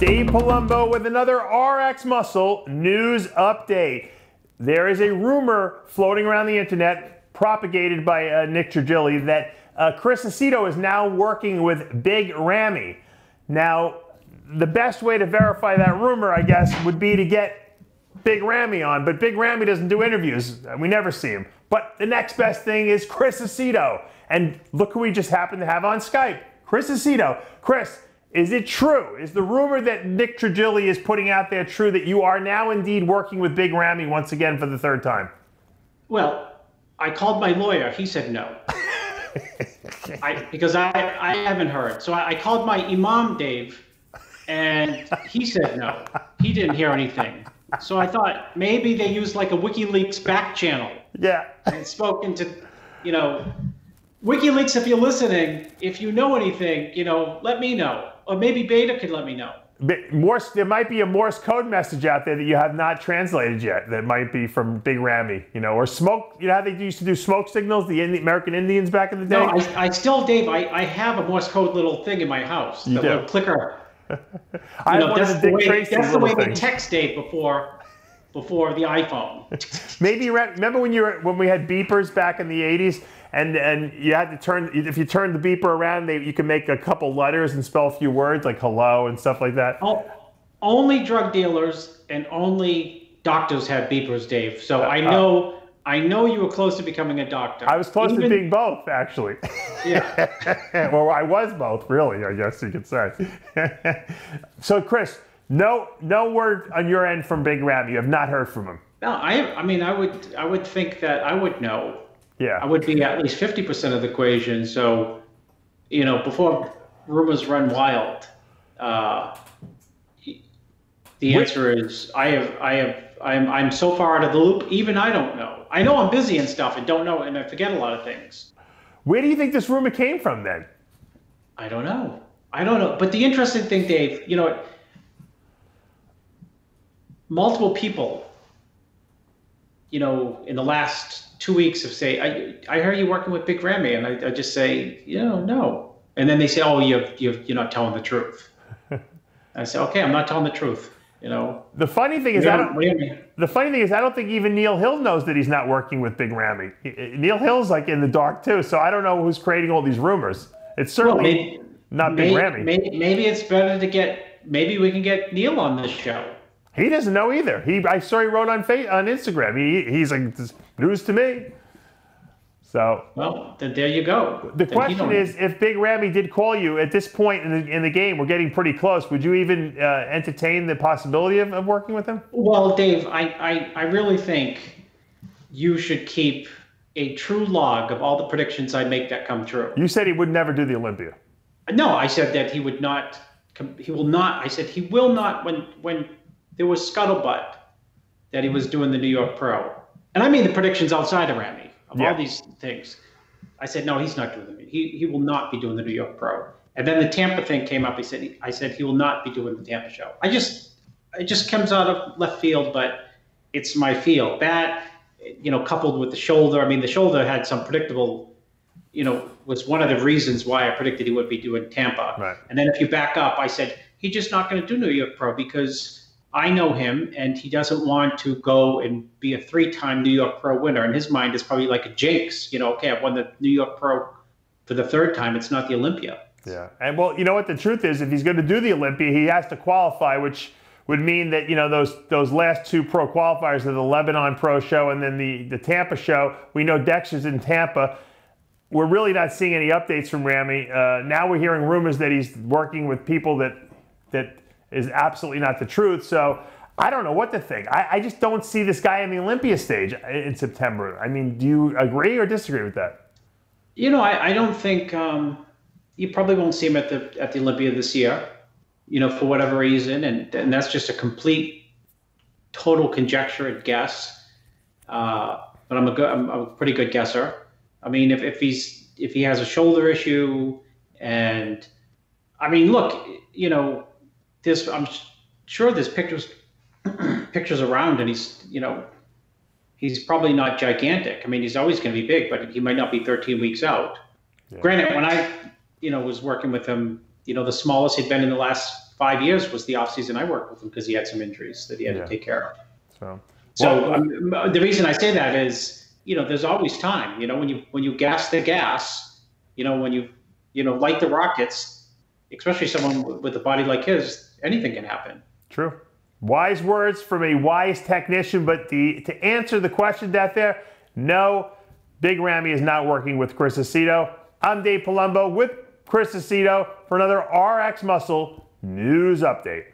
Dave Palumbo with another RXMuscle news update. There is a rumor floating around the internet, propagated by Nick Trigili, that Chris Aceto is now working with Big Ramy. Now, the best way to verify that rumor, I guess, would be to get Big Ramy on, but Big Ramy doesn't do interviews. We never see him. But the next best thing is Chris Aceto. And look who we just happened to have on Skype, Chris Aceto. Chris, is it true? Is the rumor that Nick Trigili is putting out there true, that you are now indeed working with Big Ramy once again for the third time? Well, I called my lawyer. He said no. Because I haven't heard. So I called my imam, Dave, and he said no. He didn't hear anything. So I thought maybe they used like a WikiLeaks back channel. Yeah. And spoken to, WikiLeaks, if you're listening, if you know anything, let me know. Or maybe Beta could let me know. There might be a Morse code message out there that you have not translated yet that might be from Big Ramy, or smoke. You know how they used to do smoke signals, the American Indians back in the day? No, I still, Dave, I have a Morse code little thing in my house. The little clicker. That's the way they text, Dave, before the iPhone. Maybe remember when we had beepers back in the 80s? And you had to turn, if you turned the beeper around, you could make a couple letters and spell a few words like hello and stuff like that. Oh, only drug dealers and only doctors have beepers, Dave. So I know you were close to becoming a doctor. I was close to being both, actually. Yeah. Well, I was both, really, I guess you could say. So, Chris, no word on your end from Big Ramy. You have not heard from him. No, I would think that I would know. Yeah. I would be at least 50% of the equation. So, before rumors run wild, the answer is I'm so far out of the loop, even I don't know. I know I'm busy and stuff and don't know, and I forget a lot of things. Where do you think this rumor came from then? I don't know. But the interesting thing, Dave, multiple people, in the last 2 weeks of say, I heard you working with Big Ramy, and I just say, no. And then they say, oh, you're not telling the truth. I say, okay, I'm not telling the truth. The funny thing is, I don't think even Neil Hill knows that he's not working with Big Ramy. Neil Hill's like in the dark too, so I don't know who's creating all these rumors. It's certainly not Big Ramy. Maybe it's better to maybe we can get Neil on this show. He doesn't know either. I saw he wrote on Instagram. He's like, news to me. So. Well, then there you go. The question is, if Big Ramy did call you at this point in the game, we're getting pretty close. Would you even entertain the possibility of working with him? Well, Dave, I really think you should keep a true log of all the predictions I make that come true. You said he would never do the Olympia. No, I said that he would not. He will not. I said he will not when there was scuttlebutt that he was doing the New York Pro. And I mean the predictions outside of Ramy, of all these things. I said, no, he's not doing them. He will not be doing the New York Pro. And then the Tampa thing came up. I said he will not be doing the Tampa show. It just comes out of left field, but it's my field. That, coupled with the shoulder. I mean, the shoulder had some predictable, was one of the reasons why I predicted he would be doing Tampa. Right. And then if you back up, I said, he's just not going to do New York Pro because I know him, and he doesn't want to go and be a 3-time New York Pro winner. In his mind, it's probably like a jinx. Okay, I've won the New York Pro for the 3rd time. It's not the Olympia. Yeah, and well, you know what the truth is? If he's going to do the Olympia, he has to qualify, which would mean that those last 2 pro qualifiers are the Lebanon Pro show and then the Tampa show. We know Dexter's in Tampa. We're really not seeing any updates from Ramy. Now we're hearing rumors that he's working with people that is absolutely not the truth. So I don't know what to think. I just don't see this guy on the Olympia stage in September. I mean, do you agree or disagree with that? I don't think you probably won't see him at the Olympia this year, for whatever reason. And that's just a complete, total conjecture and guess. But I'm a pretty good guesser. I mean, if he has a shoulder issue, and I mean, look, I'm sure there's pictures around, and he's probably not gigantic. I mean, he's always going to be big, but he might not be 13 weeks out. Yeah. Granted, when I, was working with him, the smallest he'd been in the last 5 years was the off season I worked with him because he had some injuries that he had to take care of. So the reason I say that is, there's always time. When you gas the gas, when you light the rockets, especially someone with a body like his, anything can happen. True. Wise words from a wise technician, but to answer the question out there, no, Big Ramy is not working with Chris Aceto. I'm Dave Palumbo with Chris Aceto for another RX Muscle News Update.